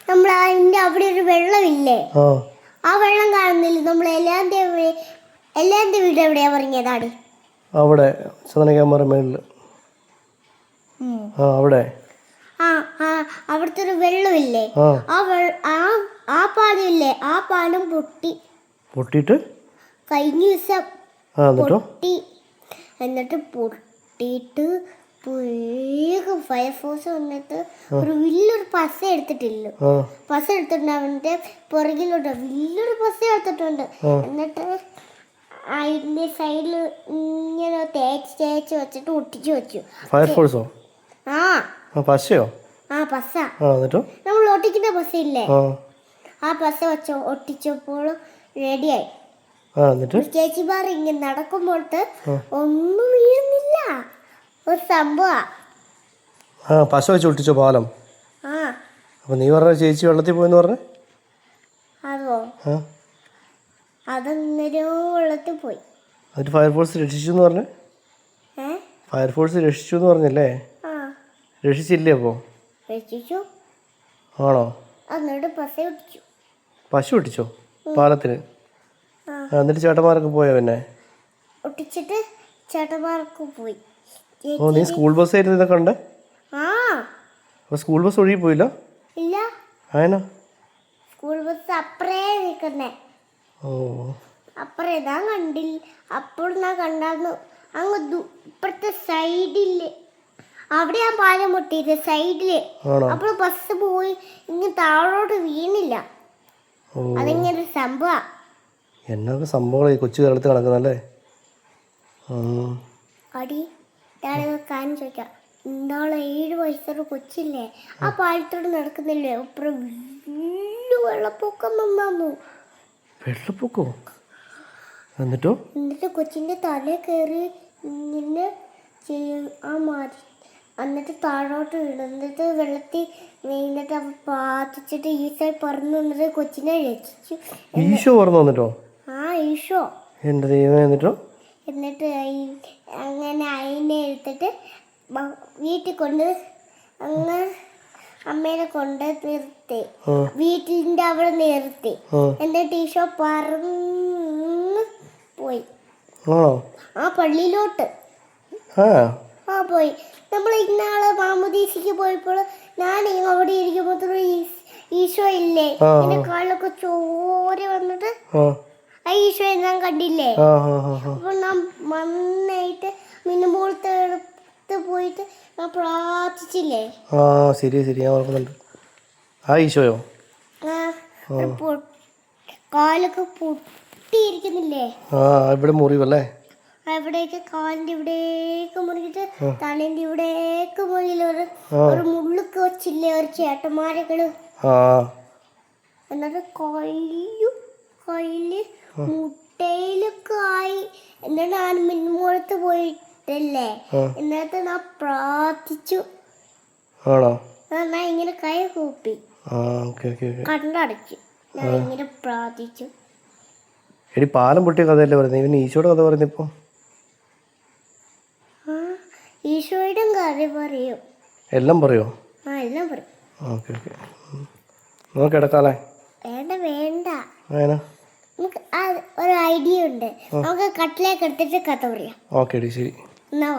നമ്മൾ അതിന്റെ അവിടെ ഒരു വെള്ളമില്ലേ, ആ വെള്ളം കാണുന്നില്ല. നമ്മൾ എല്ലാന്റെ വീട് എവിടെയാ പറഞ്ഞതാണ്? അവിടെ ചന്ദനക്കാമറ മേളിൽ. അവിടെ അവിടുത്തെ ഒരു വെള്ളമില്ലേ, ആ പാലമില്ലേ, ആ പാലം പൊട്ടിയിട്ട് കഴിഞ്ഞ ദിവസം പൊട്ടി. എന്നിട്ട് പൊട്ടിയിട്ട് ഫയർഫോഴ്സ് വന്നിട്ട് ഒരു വലിയൊരു പസ എടുത്തിട്ടില്ലോ. പസ എടുത്തിട്ടുണ്ട്, അവന്റെ പുറകിലോട്ട് വലിയൊരു പസ എടുത്തിട്ടുണ്ട്. എന്നിട്ട് അതിന്റെ സൈഡിൽ ഇങ്ങനെ തേച്ച് വെച്ചിട്ട് ഒട്ടിച്ചു വെച്ചു. ഫയർഫോഴ്സോ? പസയോ? പസ നമ്മൾ ഒട്ടിക്കുന്ന പസ ഇല്ലേ, ആ പസ ഒട്ടിച്ചപ്പോൾ റെഡിയായി. ചേച്ചിമാർ ഇങ്ങനെ നടക്കുമ്പോഴത്തെ ഒന്നും വീഴുന്നില്ല. ഒരു സംഭവം പശ വെച്ച് ഒട്ടിച്ചോ പാലം? അപ്പൊ നീ പറഞ്ഞ ചേച്ചി വെള്ളത്തിൽ പോയെന്ന് പറഞ്ഞു. അതോ? അതെന്നോ വെള്ളത്തിൽ പോയി. എന്നിട്ട് ഫയർഫോഴ്സ് രക്ഷിച്ചു എന്ന് പറഞ്ഞു. ഫയർഫോഴ്സ് രക്ഷിച്ചു എന്ന് പറഞ്ഞല്ലേ? രക്ഷിച്ചില്ലേ? അപ്പോ രക്ഷിച്ചു. ആണോ? എന്നിട്ട് പശു ഒട്ടിച്ചോ പാലത്തിന്? എന്നിട്ട് ചേട്ടന്മാരൊക്കെ പോയോ? പിന്നെ ഒട്ടിച്ചിട്ട് ചേട്ടന്മാർക്ക് പോയി. നീ സ്കൂൾ ബസ് ആയിരുന്നു ഇതൊക്കെ ഉണ്ട്? അപ്പൊ സ്കൂൾ ബസ് ഒഴുകി പോയില്ല? ഇല്ല. ആയനാ സ്കൂൾ ബസ് അപ്പറേ നിൽക്കുന്നേ. അപ്പറേ ഞാൻ കണ്ടില്ല. അപ്പോൾ ഞാൻ കണ്ടായിരുന്നു അങ്ങ് ഇപ്പുറത്തെ സൈഡില്. അവിടെ ഞാൻ പാലം പൊട്ടിയിട്ട് സൈഡില്. അപ്പോൾ ബസ് പോയി ഇങ്ങനെ താഴോട്ട് വീണില്ല. അതിങ്ങനെ സംഭവം. എന്നൊക്കെ സംഭവങ്ങൾ കൊച്ചു കേരളത്തിൽ നടക്കുന്നല്ലേ? അടി കാര്യം ചോദിക്കാം. ഇന്നാളെ 7 വയസ്സുള്ള കൊച്ചില്ലേ, ആ പാലത്തോട് നടക്കുന്നില്ലേ, അപ്പുറം വലിയ വെള്ളപ്പൊക്കം വന്നു. വെള്ളപ്പൊക്കോ? എന്നിട്ട് കൊച്ചിന്റെ തല കയറി ഇങ്ങനെ മാറി. എന്നിട്ട് താഴോട്ട് വീണു. എന്നിട്ട് വെള്ളത്തിൽ വീണിട്ട് പാത്തിച്ചിട്ട് ഈശോ പറന്നു വന്നിട്ട് കൊച്ചിനെ രക്ഷിച്ചു. ഈശോ പറന്നു വന്നിട്ടോ? ഈശോ. എന്റെ ദൈവമേ. എന്നിട്ട് അങ്ങനെ അതിനെ എടുത്തിട്ട് വീട്ടിൽ കൊണ്ട് അങ്ങ് അമ്മേനെ കൊണ്ട് നിർത്തി, വീട്ടിന്റെ അവിടെ നിർത്തി. എന്നിട്ട് ഈശോ പറന്ന് പോയി പള്ളിയിലോട്ട്. പോയി. നമ്മൾ ഇന്നാള് മാമുദീസയ്ക്ക് പോയപ്പോൾ ഞാൻ അവിടെ ഇരിക്കുമ്പോ ഈശോ ഇല്ലേ, എന്റെ കാലിലൊക്കെ ചോര വന്നിട്ട് ഈശോ ഞാൻ കണ്ടില്ലേ. അപ്പൊ ഞാൻ നന്നായിട്ട് മിന്നുമ്പോളത്തെ എടുത്ത് പോയിട്ട് ഞാൻ പ്രാർത്ഥിച്ചില്ലേ. ശരി ഞാൻ ഓർക്കുന്നുണ്ട്. ഈശോയോ? കാലൊക്കെ പൊട്ടിയിരിക്കുന്നില്ലേ, ഇവിടെ മുറിവല്ലേ? എവിടേക്ക് കാലിന്റെ ഇവിടേക്ക് മുറിഞ്ഞിട്ട് തലേന്റെ ഇവിടേക്ക് മുറിയില്ല ഒരു മുള്ളൊക്കെ വെച്ചില്ലേ ഒരു ചേട്ടന്മാരകള്. എന്നിട്ട് കയ്യില് മുട്ടയിലൊക്കെ ആയി. എന്നിട്ട് ഞാൻ മിന്നുമുളത്ത് പോയിട്ടല്ലേ, എന്നിട്ട് ഞാൻ പ്രാർത്ഥിച്ചു. ഞാൻ ഇങ്ങനെ കൈ കൂപ്പി കണ്ടടച്ചു, ഞാൻ ഇങ്ങനെ പ്രാർത്ഥിച്ചു. എടി പാലം പൊട്ടിയ കഥയല്ലേ പറയുന്നത്, ഇവന് ഈശോയുടെ കഥ പറയുന്നിപ്പോ? ഈശോയുടെ കഥ പറയൂ. എല്ലാം പറയോ? എല്ലാം പറയും. നമുക്ക് കിടക്കാലേ? വേണ്ട. നമുക്ക് ഒരു ഐഡിയ ഉണ്ട്. നമുക്ക് കട്ടിലേക്ക് എടുത്തിട്ട് കഥ പറയാം. ഓക്കെ ശരി. എന്നാ